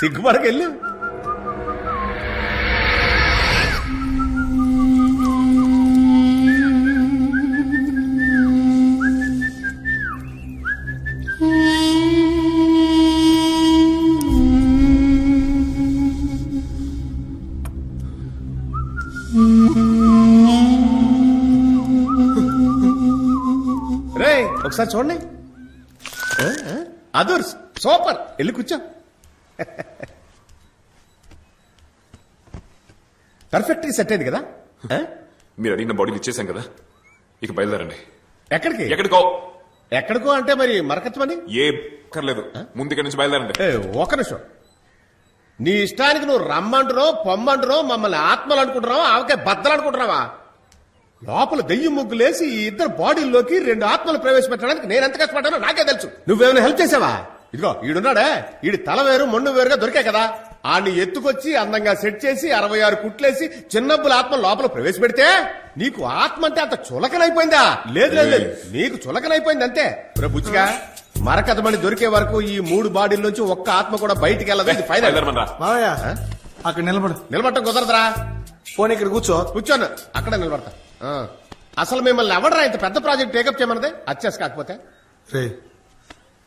సిగ్గుపడకెళ్ళు. ఒకసారి చూడండి, others super. వెళ్ళి కూర్చో. పర్ఫెక్ట్ గా సెట్ అయింది కదా. మీరు అడిగిన బాడీలు ఇచ్చేసాం కదా, ఇక బయలుదేరండి. ఎక్కడికి? ఎక్కడికో. ఎక్కడికో అంటే మరి మరకత్వని ఏ కర్లేదు, ముందు ఇక్కడి నుంచి బయలుదేరండి. ఒక నిమిషం. నీ ఇష్టానికి నువ్వు రమ్మంటున్నావు, పొమ్మంటున్నావు, మమ్మల్ని ఆత్మలు అనుకుంటున్నావా, ఆవకాయ బద్దలు అనుకుంటున్నావా? లోపల దెయ్యం ముగ్గులేసి ఈ ఇద్దరు బాడీల్లోకి 2 ఆత్మలు ప్రవేశపెట్టడానికి నేను ఎంత కష్టపడ్డానో నాకే తెలుసు. నువ్వేమైనా హెల్ప్ చేసావా? ఇదిగో ఈడున్నాడే, ఈడి తల వేరు మొండు వేరుగా దొరికాయి కదా, ఆడిని ఎత్తుకొచ్చి అందంగా సెట్ చేసి 66 కుట్లేసి చిన్నబ్బుల ఆత్మ లోపల ప్రవేశపెడితే నీకు ఆత్మ అంటే అంత చులకనైపోయిందా? లేదు లేదు, నీకు చులకనైపోయింది అంతే. బుచ్చిగా మరకథమని దొరికే వరకు ఈ 3 బాడీల నుంచి ఒక్క ఆత్మ కూడా బయటికి వెళ్ళదు. ఇది ఫైనల్. అక్కడ నిలబడటం కుదరదురా. పోనీ ఇక్కడ కూర్చోను, అక్కడే నిలబడతా. అసలు మిమ్మల్ని ఎవడరా ఇంత పెద్ద ప్రాజెక్ట్ టేకప్ చేయమన్నదే? అచ్చేసి కాకపోతే రే,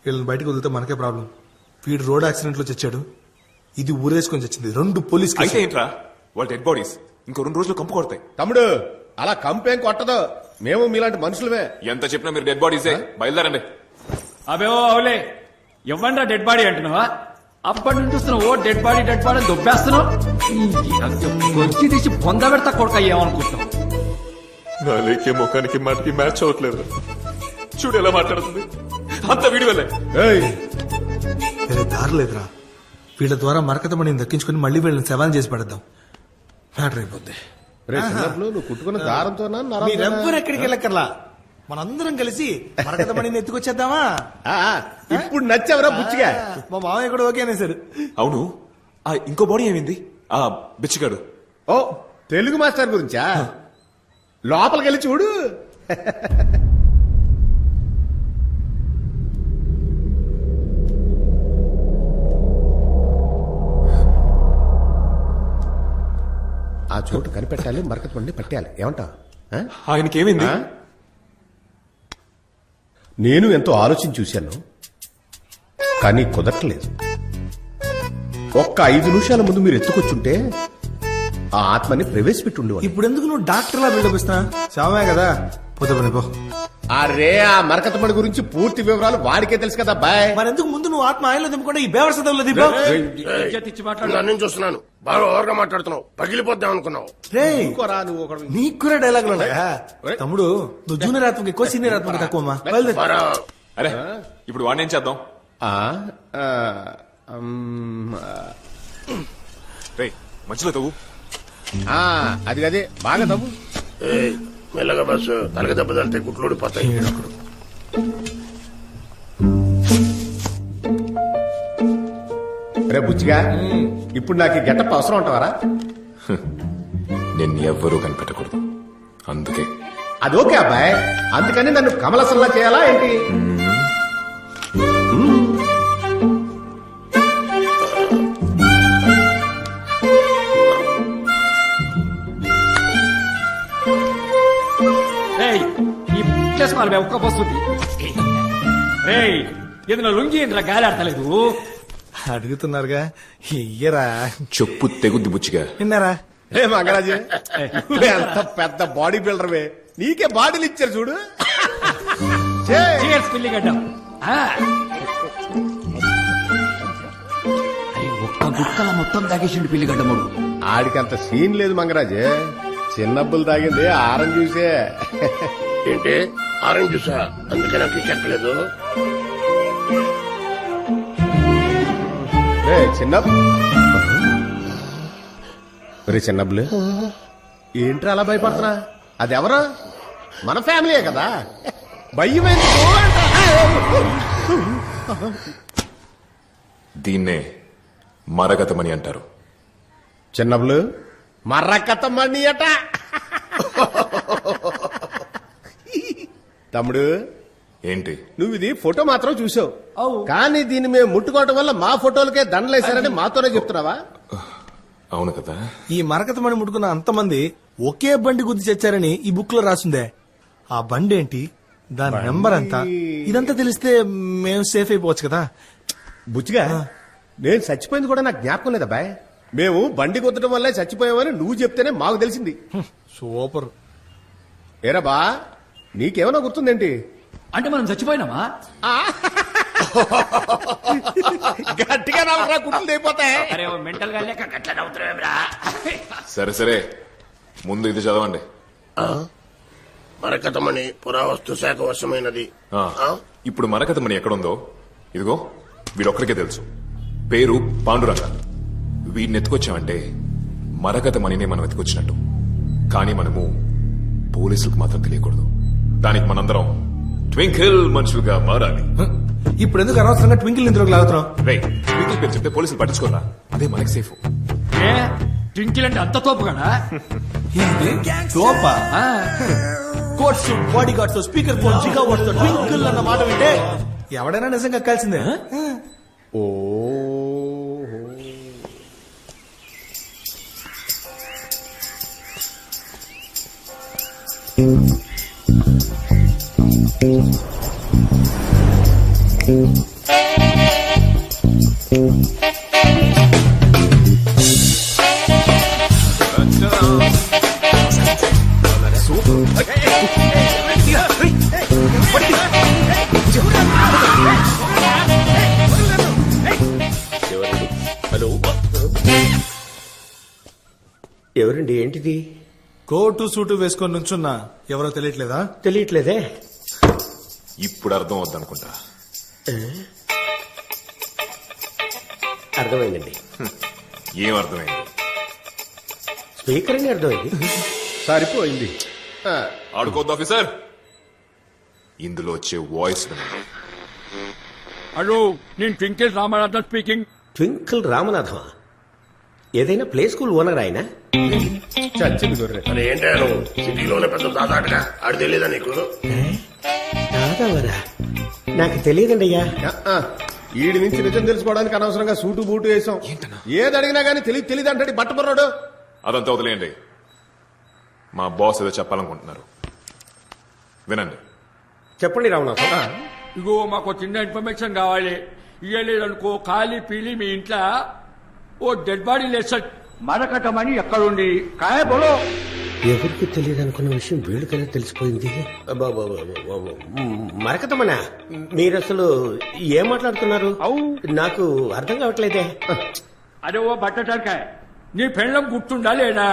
వీళ్ళని బయటకు వదిలితే మనకే ప్రాబ్లం. వీడు రోడ్ యాక్సిడెంట్ లో చచ్చాడు, ఇది ఊరేసుకొని చచ్చింది. 2 పోలీస్ అయితే ఏంట్రా, వాళ్ళ డెడ్ బాడీస్ ఇంకో 2 రోజులు కంపు కొడతాయి. తమ్ముడు అలా కంపేం కొట్టదు, మేము మీలాంటి మనుషులమే. ఎంత చెప్పినా మీరు డెడ్ బాడీసే. బయలుదేరండి. అబే అవులే, ఇవ్వండి డెడ్ బాడీ అంటున్నావా? అప్పటి నుంచి చూస్తున్నావు, ఓ డెడ్ బాడీ దొబ్బేస్తున్నావు. వచ్చి తీసి పొంద పెడతా కొడుక ఏమనుకుంటున్నావు? నా లేకే ముఖానికి మాటికి మ్యాచ్ అవ్వట్లేదు. చూడు ఎలా మాట్లాడుతుంది, అంత వీడి వల్లే. వేరే దారి లేదురా. వీళ్ళ ద్వారా మరకతమని దక్కించుకుని మళ్ళీ వీళ్ళని శవాన్ని చేసి పడేద్దాం. మ్యాటర్ అయిపోద్ది. నువ్వు కుట్టుకున్న దారంతో మీరెవ్వరు ఎక్కడికి వెళ్ళక్కర్లా, మనందరం కలిసి మరకతమణిని ఎత్తుకొచ్చేద్దామా? ఇప్పుడు నచ్చావరా బుచ్చిగా? మా మామయ్య కూడా ఓకే అనేసారు. అవును, ఆ ఇంకో బాడీ ఏమైంది? ఆ బిచ్చిగాడు. ఓ తెలుగు మాస్టర్ గురించా? లోపలికి వెళ్ళి చూడు. ఆ చోటు కనిపెట్టాలి, మరకతమణిని పట్టేయాలి. ఏమంటావు? ఆయనకి ఏమైంది? నేను ఎంతో ఆలోచన చూశాను, కానీ కుదరట్లేదు. ఒక్క 5 నిమిషాల ముందు మీరు ఎత్తుకొచ్చుంటే ఆ ఆత్మని ప్రవేశపెట్టి ఉండేవాడు. ఇప్పుడు ఎందుకు నువ్వు డాక్టర్ లా బిల్డప్ ఇస్తున్నా? చావే కదా, పోతే పో. అరే, ఆ మరకతమణి గురించి పూర్తి వివరాలు వాడికే తెలుసు కదా బాయ్. మరెందుకు ముందు నువ్వు ఆత్మ ఆయనలో దింపుకుంటే ఈ బేవర్సదల్లో దింపా? నేను చూస్తున్నాను, బాగా ఓవర్గా మాట్లాడుతున్నావు, పగిలిపోద్దాం అనుకున్నావు. నీకు కూడా డైలాగులు ఉన్నాయా? తమ్ముడు, నువ్వు జూనియర్ ఆత్మకి ఎక్కువ, సీనియర్ ఆత్మకి తక్కువ. అరే, ఇప్పుడు వాడిని ఏం చేద్దాం? రే, మధ్యలో తవ్వు. అది కదే, బాగా తవ్వు. మెల్లగా బస్సు, తలగ దెబ్బ తలితే గుట్లు ఊడిపోతాయి. రే బుచ్చిగా, ఇప్పుడు నాకు గెటప్ అవసరం ఉంటావారా? నేను ఎవ్వరూ కనిపెట్టకూడదు, అందుకే. అది ఓకే అబ్బాయి, అందుకని నన్ను కమలసల్లా చేయాలా ఏంటి? ఒక్క వస్తుంది. ఏదైనా లుంగి ఇంట్లో గాలి ఆడతలేదు. అడుగుతున్నారుగా, ఇయ్యరా. చెప్పు తెగుద్ది బుచ్చిగా. విన్నారా? రే మగరాజు, ఎంత పెద్ద బాడీ బిల్డర్వే, నీకే బాడీలు ఇచ్చారు చూడు. పిల్లిగడ్డ ఒక్క గుక్కల మొత్తం తాగేసిండు పిల్లిగడ్డ మూడు. ఆడికంత సీన్ లేదు మంగరాజు, చిన్నబ్బులు తాగింది ఆరం జ్యూసే. ఏంటి ఆరెంజ్ జ్యూసా? అందుకే నాకు చెప్పలేదు. చిన్నబ్బులు ఏంట్రా అలా భయపడుతున్నా? అది ఎవరు? మన ఫ్యామిలీయే కదా, భయమైంది. దీన్నే మరగతమని అంటారు. చిన్నబ్బులు మర్రకతమణి అట. తమ్ముడు ఏంటి? నువ్వు ఇది ఫోటో మాత్రం చూసావు, అవు. కానీ దీన్ని మేము ముట్టుకోవటం వల్ల మా ఫోటోలకే దండలేశారని మాతోనే చెప్తున్నావా? అవును కదా. ఈ మరకతమణి ముట్టుకున్న అంతమంది ఒకే బండి గుద్ది చచ్చారని ఈ బుక్ లో రాసిందే. ఆ బండి ఏంటి, దాని నెంబర్ ఎంత, ఇదంతా తెలిస్తే మేము సేఫ్ అయిపోవచ్చు కదా. బుచ్చిగా నేను చచ్చిపోయింది కూడా నాకు జ్ఞాపకం లేదబ్బాయ్. మేము బండి కొట్టడం వల్లే చచ్చిపోయామని నువ్వు చెప్తేనే మాకు తెలిసింది. సూపర్. ఏరా బా, నీకేమైనా గుర్తుందేంటి? అంటే మనం చచ్చిపోయినామా? గట్టిగా నవ్వరా, గుర్తులు అయిపోతాయి. అరే మెంటల్ గా లేక గట్ల నవ్వుతున్నావేమ్రా? సరే సరే, ముందు ఇది చదవండి. మరకతమణి పురావస్తు శాఖ వశమైనది. ఇప్పుడు మరకతమణి ఎక్కడుందో ఇదిగో వీడొక్కరికే తెలుసు. పేరు పాండురంగ. వీడిని ఎత్తుకొచ్చామంటే మరకతమణినే మనం ఎత్తుకొచ్చినట్టు. కానీ మనము పోలీసులకు మాత్రం తెలియకూడదు. దానికి మనందరం ట్వింకిల్ మనుషులుగా మారాలి. ఇప్పుడు ఎందుకు అనవసరంగా ట్వింకిల్ ఇందులోకి లాగుతున్నాం? ట్వింకిల్ పేరు చెప్తే పోలీసులు పట్టించుకోరా, అదే మనకి సేఫ్. ఏ ట్వింకిల్ అంటే అంత తోపుగానా? తోపా? Coats, body guards, speaker phone, gigawatts, twinkle అన్న మాట వింటే ఎవడైనా నిజంగా ఎక్కాల్సిందే. ఓ హలో, ఎవరండి? ఏంటిది? కోటు సూటు వేసుకొని నుంచున్నా ఎవరో తెలియట్లేదా? తెలియట్లేదే. ఇప్పుడు అర్థం అవుద్దనుకుంటా. అర్థమైందండి. ఏం అర్థమైంది? స్పీకర్ అని అర్థమైంది. సరిపోయింది. ఆడుకోద్దు ఆఫీసర్. ఇందులో వచ్చే వాయిస్ వినండి. హలో, నేను ట్వింకిల్ రామనాథన్ స్పీకింగ్. ట్వింకిల్ రామనాథమా? ఏదైనా ప్లే స్కూల్ ఓనర్ ఆయన? చచ్చింది గొర్రె. అని ఏంటో సిటీలోనే పెద్ద దాదాటగా ఆడు తెలియదా నీకు? దాదావరా? నాకు తెలియదండి అయ్యా. ఈడి నుంచి నిజం తెలుసుకోవడానికి అనవసరంగా సూటు బూటు వేసాం. ఏది అడిగినా గానీ తెలియదు అంటే బట్టపర్రాడు. అదంతా వదిలేయండి. మా బాస్ ఏదో చెప్పాలనుకుంటున్నారు, వినండి. చెప్పండి రామనాథం. ఇగో మాకు చిన్న ఇన్ఫర్మేషన్ కావాలి. ఇయ్యలేదనుకో ఖాళీ పీలి మీ ఇంట్లో ఓ డెడ్ బాడీ లేసా. మరకటమని ఎక్కడుంది? కాయ బోలో. ఎవరికి తెలియదు అనుకున్న విషయం వీళ్ళకైనా తెలిసిపోయింది. మరకతమనా? మీరు అసలు ఏం మాట్లాడుతున్నారు? నాకు అర్థం కావట్లేదే. అదే ఓ బట్టటానికాయ, నీ పెళ్ళం గుర్తుండా లేదా?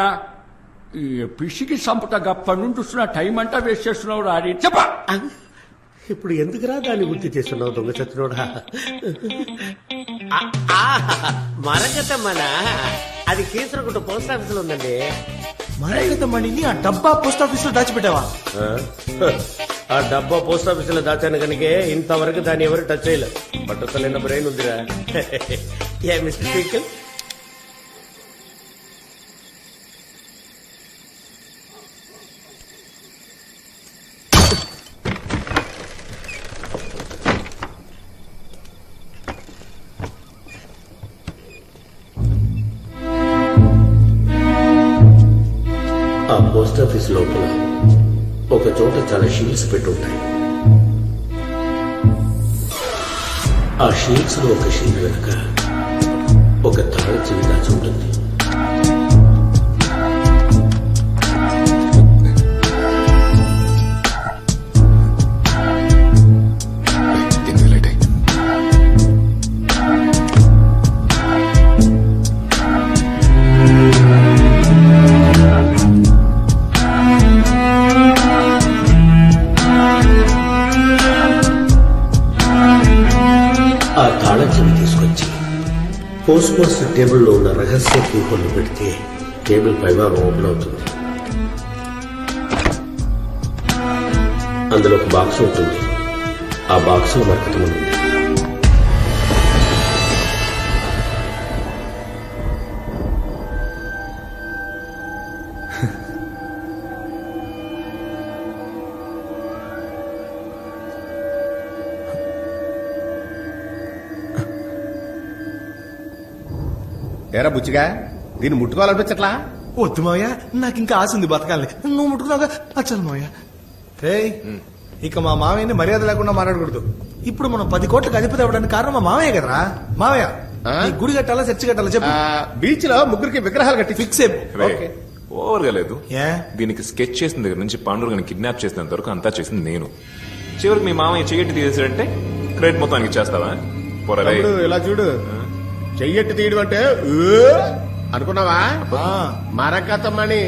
ఈ పిసికి సంపుట గప్ప నుండి చూస్తున్న టైం అంతా వేస్ట్ చేస్తున్నావు రాని చెప్ప. ఇప్పుడు ఎందుకురా దాన్ని గుర్తు చేస్తున్నావు దొంగ చచ్చినోడా? మరకతమనా? అది కీసరగుట్ట పోస్ట్ ఆఫీస్ లో ఉందండి. మరకతమణిని ఆ డబ్బా పోస్ట్ ఆఫీస్ లో దాచిపెట్టావా? ఆ డబ్బా పోస్ట్ ఆఫీస్ లో దాచాను కనుక ఇంతవరకు దాన్ని ఎవరు టచ్ చేయలేదు. పట్టుతలేని బ్రెయిన్ ఉందిరా. ఏ మిస్టర్ ట్వింకిల్, ఆ పోస్ట్ ఆఫీస్ లోపల ఒక చోట చాలా షీల్డ్స్ పెట్టుంటాయి. ఆ షీల్డ్స్ లో ఒక షీల్డ్ వెనుక ఒక తాళ చెవి దాచి ఉంటుంది. ఎందుకు లేట్ అయ్యి? ఆ తాళం చెవి తీసుకొచ్చి పోస్ట్ మాస్టర్ టేబుల్లో ఉన్న రహస్య కీపర్లు పెడితే టేబుల్ పైభాగం ఓపెన్ అవుతుంది. అందులో ఒక బాక్స్ ఉంటుంది. ఆ బాక్స్ లో మరకతమణి ఉంది. ఏరా బుచ్చిగా దీన్ని ముట్టుకోవాలనిపించట్లా? వద్దు మావయ్య, నాకు ఇంకా ఆశ ఉంది బతకాలి. నువ్వు ముట్టుకున్నావుగా అచ్చలు మావయ్య. రేయ్, ఇక మా మావయ్యని మర్యాద లేకుండా మాట్లాడకూడదు. ఇప్పుడు మనం 10 కోట్లకు అధిపతి అవ్వడానికి కారణం మా మావయ్య కదరా. మావయ్య, ఆ? నీ గుడి కట్టాలా చర్చి కట్టాలా చెప్పు. బీచ్ లో ముగ్గురికి విగ్రహాలు కట్టి ఫిక్స్ అయిపో. ఓకే. ఓవర్గా లేదు. ఏ? దీనికి స్కెచ్ చేసిన దగ్గర నుంచి పాండురంగని కిడ్నాప్ చేసినంత వరకు అంతా చేసింది నేను. చివరికి మీ మామయ్య చెయ్యట్టి తీసేసాడంటే క్రెడిట్ మొత్తానికి ఇచ్చేస్తావా? పోరా రేయ్. తమ్ముడు, ఇలా చూడు, చెయ్యట్టు తీయడం అంటే అనుకున్నావా? మరకతమ్మని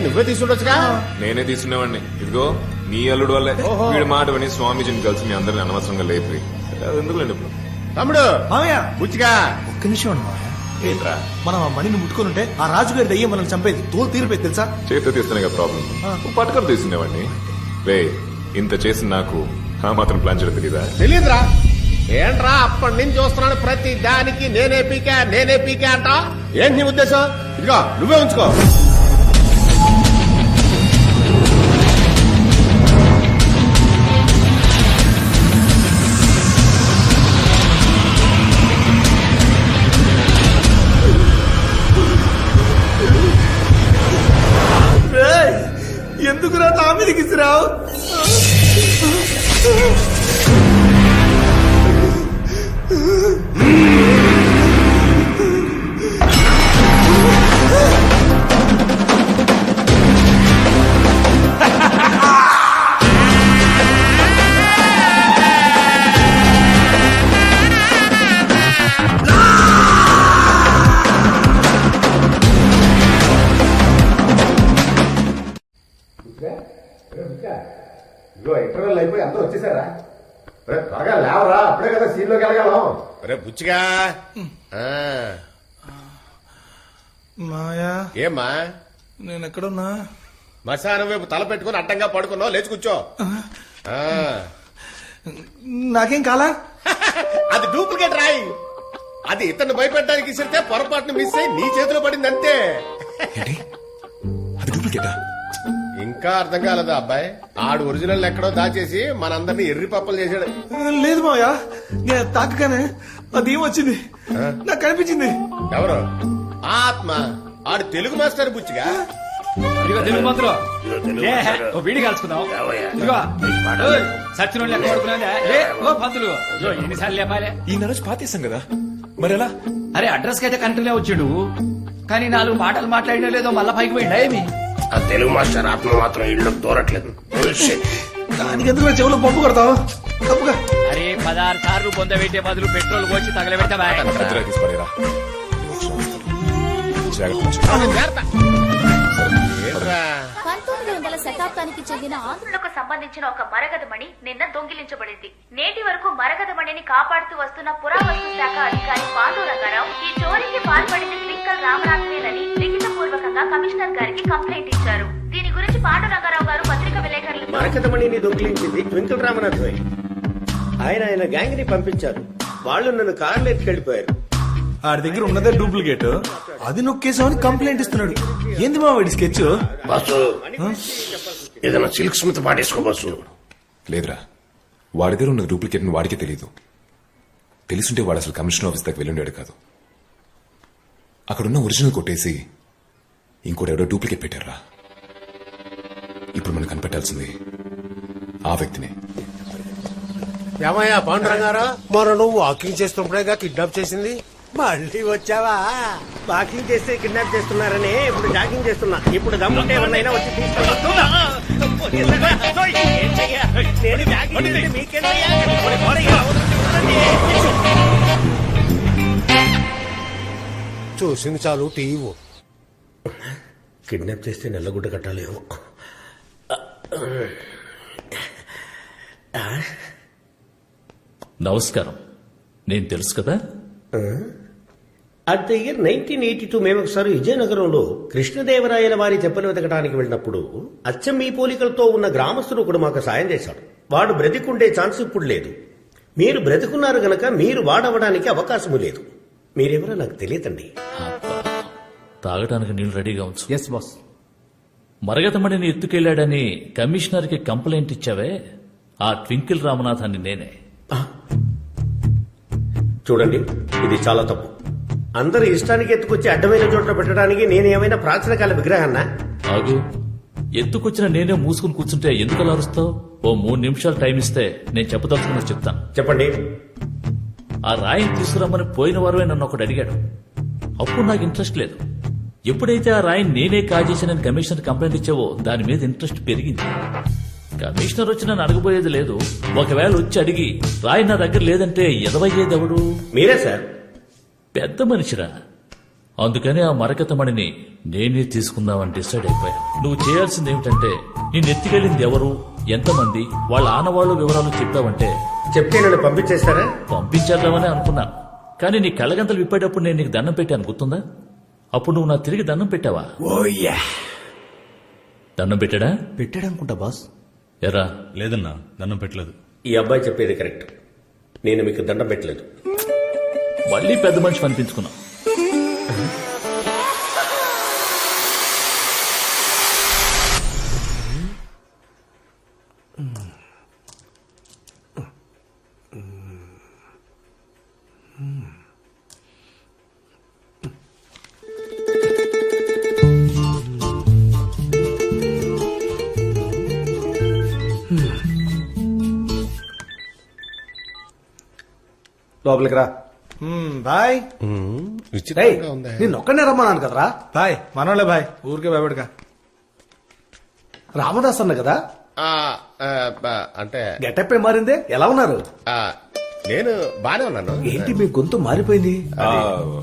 నువ్వే తీసుకుండొచ్చుగా. నేనే తీసుకునేవాడిని. ఇదిగో నీ అల్లుడు వల్లే ఓహో. వీడి మాట విని స్వామీజీని కలిసి మీ అందరిని అనవసరంగా లేపి ఎందుకులేండి ఇప్పుడు. తమ్ముడు మావయ్య, బుచ్చిగా ఒక్క నిమిషం అండి మావయ్య. ఏంట్రా మనం ఆ మణిని ముట్టుకుని ఉంటే ఆ రాజుగారి దయ్యం మనల్ని చంపేది. తోలు తీరిపోయి తెలుసా? చేతితో తీస్తేనే కదా ప్రాబ్లం. పట్టుకొని తీసుకునేవాడిని. రే, ఇంత చేసి నాకు ఆ మాత్రం ప్లాన్ చేయడం తెలీదా? తెలియదురా. ఏంట్రా అప్పటి నుంచి చూస్తున్నాను, ప్రతి దానికి నేనే పీకా అంట. ఏంటి నీ ఉద్దేశం? ఇదిగో నువ్వే ఉంచుకో. ఎందుకురా నా మీదకి ఇసిరావు? ఇదిగో ఇంటర్వెల్ అయిపోయి అందరూ వచ్చేసారా? త్వరగా లేవరా, అప్పుడే కదా సీన్ లోకి వెళ్ళగలం. రే బుచ్చిగా. మాయా, ఏమ్మా నేను ఎక్కడున్నా? మశానం వైపు తల పెట్టుకుని అడ్డంగా పడుకున్నావు, లేచి కూర్చో. నాకేం కాలా? అది డూప్లికేట్ రాయి. అది ఇతన్ని భయపెట్టడానికి ఇస్తే పొరపాటును మిస్ అయి నీ చేతిలో పడింది అంతే. అది డూప్లికేటా? ఇంకా అర్థం కాలేదా అబ్బాయి? ఆడు ఒరిజినల్ ఎక్కడో దాచేసి మనందరినీ ఎర్రి పప్పలు చేశాడు. లేదు మాయా, నేను తాకగానే అదేం వచ్చింది నాకు కనిపించింది. ఎవరు? ఆత్మ. ఆడు తెలుగు మాస్టర్ బుచ్చిగా. ఇదిగో తెలుగు మంత్రులు, ఏ, ఓ వీడి కలుసుకుందాం. ఇదిగో సచిన వాళ్ళు ఎక్కడ పడుకున్నా పంతులు ఎన్నిసార్లు లేపాలే. ఈ నరోజు పాతేసాం కదా, మరి ఎలా? అరే అడ్రస్ కి అయితే కరెక్ట్గా వచ్చాడు, కానీ 4 మాటలు మాట్లాడినా లేదో మళ్ళా పైకి పోయిండా ఏమి? ఆ తెలుగు మాస్టర్ ఆత్మ మాత్రం ఇళ్ళు దూరట్లేదు. దానికి ఎందుకు చెవులు పంపు కొడతావు? తప్పుగా. అరే 16 సార్లు పొందబెట్టే బదులు పెట్రోల్ పోసి తగలబెట్టా. ఇద్దరా తీసుకురా. ఏంట్రా? 1900 శతాబ్దానికి చెందిన ఆంధ్రులకు సంబంధించిన ఒక మరగదమణి నిన్న దొంగిలించబడింది. నేటి వరకు మరగదమణిని కాపాడుతూ వస్తున్న పురావస్తు శాఖ అధికారి పాండురంగారావు ఈ చోరీకి పాల్పడింది ట్వింకల్ రామనాథ్వేనని లిఖితపూర్వకంగా కమిషనర్ గారికి కంప్లైంట్ ఇచ్చారు. దీని గురించి పాండురంగారావు గారు పత్రిక విలేకరులతో మరకతమణిని దొంగిలించింది ట్వింకిల్ రామనాథ్వే. ఆయన గ్యాంగ్ ని పంపించారు. వాళ్ళు నన్ను కార్లో ఎత్తుకెళ్లిపోయారు. ఆడి దగ్గర ఉన్నదే డూప్లికేట్, అది నొక్కేసామని కంప్లైంట్ ఇస్తున్నాడు. ఏంది మా వాడి స్కెచ్? బస్సు ఏదైనా సిల్క్ స్మిత్ పాడేసుకో బస్సు. లేదురా, వాడి దగ్గర ఉన్న డూప్లికేట్ వాడికే తెలీదు. తెలుసుంటే వాడు అసలు కమిషనర్ ఆఫీస్ దగ్గర వెళ్ళుండాడు కాదు. అక్కడున్న ఒరిజినల్ కొట్టేసి ఇంకోటి ఎవడో డూప్లికేట్ పెట్టారా. ఇప్పుడు మనం కనిపెట్టాల్సింది ఆ వ్యక్తినే. ఏమయ్యా పాండురంగారా, మరి నువ్వు వాకింగ్ చేస్తున్నప్పుడేగా కిడ్నాప్ చేసింది? మళ్ళీ వచ్చావా? వాకింగ్ చేస్తే కిడ్నాప్ చేస్తున్నారని ఇప్పుడు జాగింగ్ చేస్తున్నా. ఇప్పుడు దమ్ముంటే ఎవరినైనా వచ్చి తీసుకెళ్ళొద్దు. చూసింది చాలు టీవీ. కిడ్నాప్ చేస్తే నల్లగుడ్డ కట్టాలేమో. నమస్కారం, నేను తెలుసు కదా. అట్ ద ఇయర్ 1982 మేము ఒకసారి విజయనగరంలో కృష్ణదేవరాయల వారి చెప్పలు వెతకడానికి వెళ్ళినప్పుడు అచ్చం మీ పోలికలతో ఉన్న గ్రామస్తుడు ఒకడు మాకు సాయం చేశాడు. వాడు బ్రతికుండే ఛాన్స్ ఇప్పుడు లేదు. మీరు బ్రతికున్నారు గనక మీరు వాడవడానికి అవకాశము లేదు. మీరెవరో నాకు తెలియదండి. తాగడానికి నీళ్లు రెడీగా ఉంచు. Yes boss. మరగతమడిని ఎత్తుకెళ్లాడని కమిషనర్ కి కంప్లైంట్ ఇచ్చావే, ఆ ట్వింకిల్ రామనాథాన్ని నేనే. చూడండి, ఇది చాలా తప్పు. అందరు ఇష్టానికి ఎత్తుకొచ్చి అడ్డమైన చోట్ల పెట్టడానికి నేనేమైనా ప్రాచీన కాల విగ్రహాన్నా? ఆగు. ఎత్తుకొచ్చిన నేనే మూసుకుని కూర్చుంటే ఎందుకు అలా అరుస్తావు? ఓ 3 నిమిషాలు టైం ఇస్తే నేను చెప్పదలుచుకున్నా చెప్తాను. చెప్పండి. ఆ రాయిని తీసుకురమ్మని పోయిన వారమే నన్ను ఒకటి అడిగాడు. అప్పుడు నాకు ఇంట్రెస్ట్ లేదు. ఎప్పుడైతే ఆ రాయిని నేనే కాజేసానని కమిషనర్ కంప్లైంట్ ఇచ్చావో దాని మీద ఇంట్రెస్ట్ పెరిగింది. కమిషనర్ వచ్చి నన్ను అడగబోయేది లేదు. ఒకవేళ వచ్చి అడిగి రాయి నా దగ్గర లేదంటే ఎదవయ్యేది ఎవడు? మీరే సార్. పెద్ద మనిషిరా. అందుకని ఆ మరకతమణిని నేనే తీసుకుందామని డిసైడ్ అయిపోయా. నువ్వు చేయాల్సింది ఏమిటంటే నేను ఎత్తికెళ్ళింది ఎవరు, ఎంతమంది, వాళ్ళ ఆనవాళ్లు వివరాలు చెప్తావంటే చెప్తే నన్ను పంపించేస్తారా? పంపించేద్దామని అనుకున్నాను. కానీ నీ కళ్ళగంతలు విప్పేటప్పుడు నేను నీకు దండం పెట్టాను, గుర్తుందా? అప్పుడు నువ్వు నా తిరిగి దండం పెట్టావా? దండం పెట్టాడా? పెట్టాడనుకుంటా బాస్. ఎరా? లేదన్నా, దండం పెట్టలేదు. ఈ అబ్బాయి చెప్పేది కరెక్ట్. నేను మీకు దండం పెట్టలేదు. మళ్ళీ పెద్ద మనిషి అనిపించుకున్నావు. లోపలికి రా. బాయ్. విచిత్రంగా ఉంది. నేను ఒక్కనే రమ్మన్నాను కదరా. బాయ్ మనోళ్ళే బాయ్, ఊరికే భయపడక. రామదాస్ అన్న కదా? ఆ, అంటే గెటప్ ఏ మారిందే, ఎలా ఉన్నారు? ఆ, నేను బానే ఉన్నాను. ఏంటి మీ గొంతు మారిపోయింది?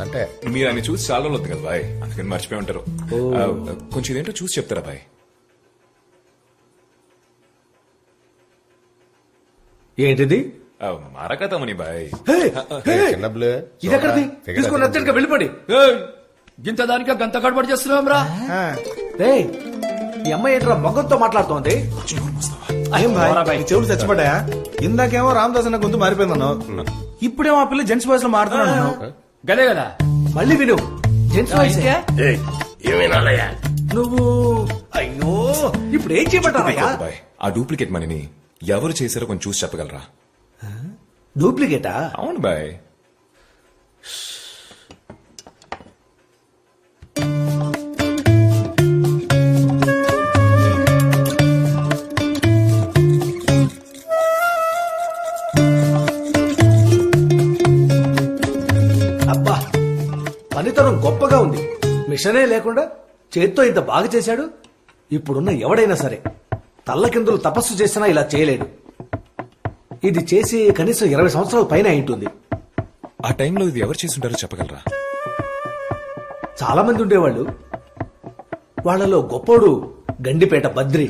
అంటే మీరు ఆయన చూసి చాలా రోజులు కదా బాయ్, అందుకని మర్చిపోయి ఉంటారు. కొంచెం ఇదేంటో చూసి చెప్తారా బాయ్? ఏంటిది? మరకతమని బాయ్. చిన్నబ్బులు ఇది ఎక్కడిది? తీసుకుని అర్జెంట్ గా వెళ్ళిపోండి. గింత దానికే గంత గడబడి చేస్తున్నాం రా. రేయ్, ఈ అమ్మాయి ఏంట్రా మొగ్గంతో మాట్లాడుతోంది? అయ్యం భాయ్, ఈ చెవులు చచ్చిపడ్డాయా? ఇందాకేమో రామదాస్ అన్న గొంతు మారిపోయిందన్నావు, ఇప్పుడేమో ఆ పిల్ల జెంట్స్ వాయిస్ లో మాట్లాడుతున్నాను. గదే కదా. మళ్ళీ విను, జెంట్స్ వాయిస్. ఏమేనాలయ్యా నువ్వు అయ్యో ఇప్పుడు ఏం చేయబడ్డావయ్యా? బాయ్, ఆ డూప్లికేట్ మనీని ఎవరు చేశారో కొంచెం చూసి చెప్పగలరా? డూప్లికేటా? అవును బాయ్. అబ్బా, పనితనం గొప్పగా ఉంది. మిషనే లేకుండా చేత్తో ఇంత బాగా చేశాడు. ఇప్పుడున్న ఎవడైనా సరే తల్లకిందులు తపస్సు చేసినా ఇలా చేయలేడు. ఇది చేసి కనీసం 20 సంవత్సరాల పైన అయింటుంది. ఆ టైంలో ఇది ఎవరు చేసి ఉంటారో చెప్పగలరా? చాలా మంది ఉండేవాళ్ళు. వాళ్ళలో గొప్పోడు గండిపేట బద్రి.